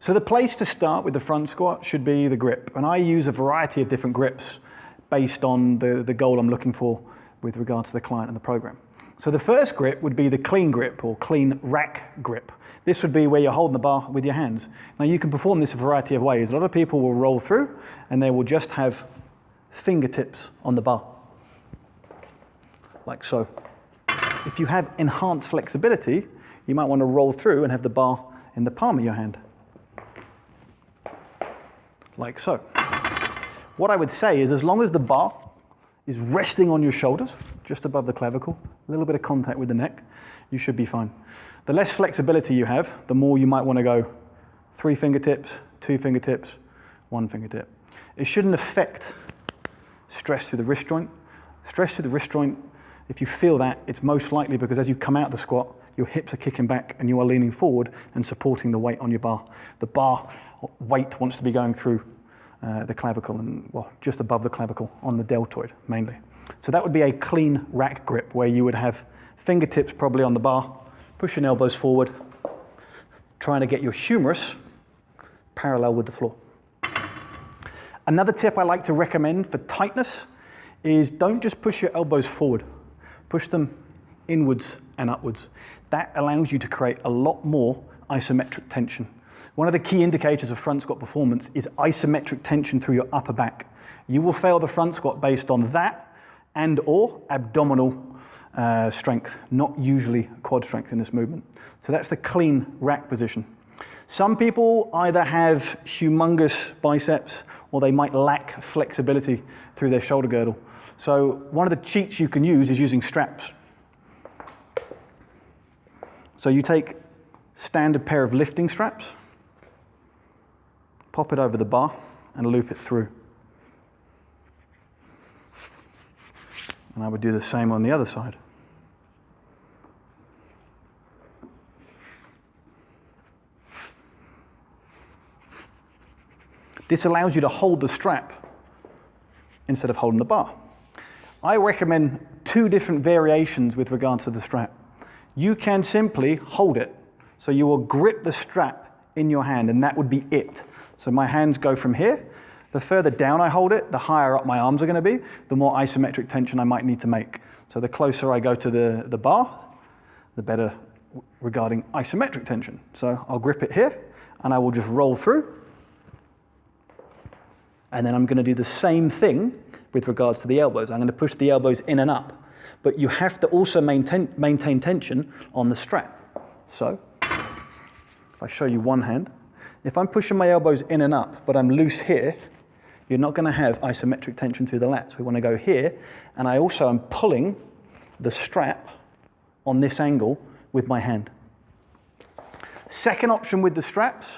So the place to start with the front squat should be the grip. And I use a variety of different grips based on the goal I'm looking for with regard to the client and the program. So the first grip would be the clean grip or clean rack grip. This would be where you're holding the bar with your hands. Now you can perform this a variety of ways. A lot of people will roll through and they will just have fingertips on the bar, like so. If you have enhanced flexibility, you might want to roll through and have the bar in the palm of your hand, like so. What I would say is as long as the bar is resting on your shoulders, just above the clavicle, a little bit of contact with the neck, you should be fine. The less flexibility you have, the more you might want to go 3 fingertips, 2 fingertips, 1 fingertip. It shouldn't affect stress through the wrist joint. Stress through the wrist joint, if you feel that, it's most likely because as you come out of the squat, your hips are kicking back and you are leaning forward and supporting the weight on your bar. The bar weight wants to be going through the clavicle and, well, just above the clavicle on the deltoid mainly. So that would be a clean rack grip where you would have fingertips probably on the bar, pushing elbows forward, trying to get your humerus parallel with the floor. Another tip I like to recommend for tightness is don't just push your elbows forward, push them inwards and upwards. That allows you to create a lot more isometric tension. One of the key indicators of front squat performance is isometric tension through your upper back. You will fail the front squat based on that and or abdominal strength, not usually quad strength in this movement. So that's the clean rack position. Some people either have humongous biceps or they might lack flexibility through their shoulder girdle. So one of the cheats you can use is using straps. So you take standard pair of lifting straps, pop it over the bar and loop it through. And I would do the same on the other side. This allows you to hold the strap instead of holding the bar. I recommend 2 different variations with regards to the strap. You can simply hold it. So you will grip the strap in your hand and that would be it. So my hands go from here. The further down I hold it, the higher up my arms are going to be, the more isometric tension I might need to make. So the closer I go to the bar, the better regarding isometric tension. So I'll grip it here and I will just roll through. And then I'm going to do the same thing with regards to the elbows. I'm going to push the elbows in and up. But you have to also maintain tension on the strap. So if I show you one hand, if I'm pushing my elbows in and up, but I'm loose here, you're not going to have isometric tension through the lats. We want to go here, and I also am pulling the strap on this angle with my hand. Second option with the straps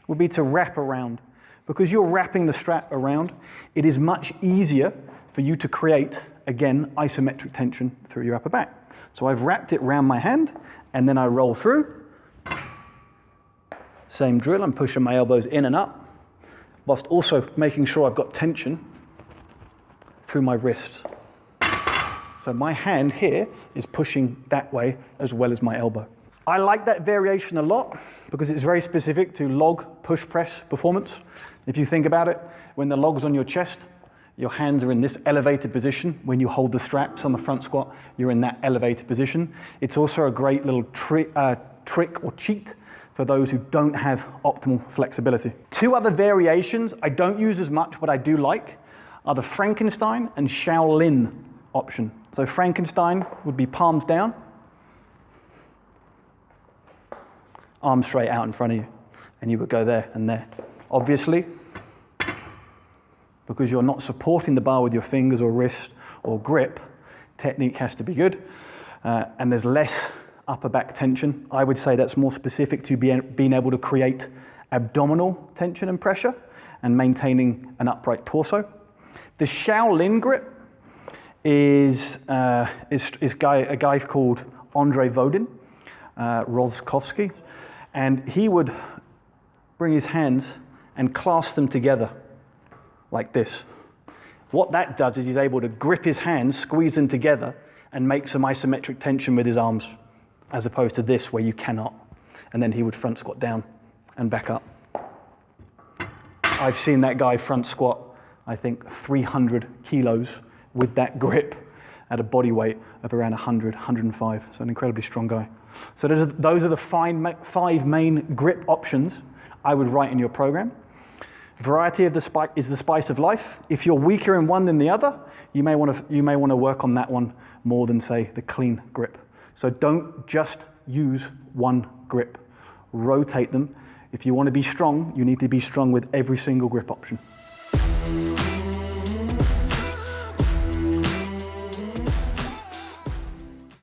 would be to wrap around. Because you're wrapping the strap around, it is much easier for you to create, again, isometric tension through your upper back. So I've wrapped it around my hand, and then I roll through. Same drill, I'm pushing my elbows in and up, whilst also making sure I've got tension through my wrists. So my hand here is pushing that way as well as my elbow. I like that variation a lot because it's very specific to log push press performance. If you think about it, when the log's on your chest, your hands are in this elevated position. When you hold the straps on the front squat, you're in that elevated position. It's also a great little trick or cheat for those who don't have optimal flexibility. 2 other variations I don't use as much, but I do like, are the Frankenstein and Shaolin option. So Frankenstein would be palms down, arms straight out in front of you, and you would go there and there. Obviously, because you're not supporting the bar with your fingers or wrist or grip, technique has to be good, and there's less upper back tension. I would say that's more specific to being able to create abdominal tension and pressure and maintaining an upright torso. The Shaolin grip is a guy called Andre Vodin, Rozkovsky, and he would bring his hands and clasp them together like this. What that does is he's able to grip his hands, squeeze them together, and make some isometric tension with his arms, as opposed to this where you cannot. And then he would front squat down and back up. I've seen that guy front squat, I think 300 kilos with that grip at a body weight of around 100, 105. So an incredibly strong guy. So those are the 5 main grip options I would write in your program. Variety is the spice of life. If you're weaker in one than the other, you may want to work on that one more than, say, the clean grip. So don't just use one grip. Rotate them. If you want to be strong, you need to be strong with every single grip option.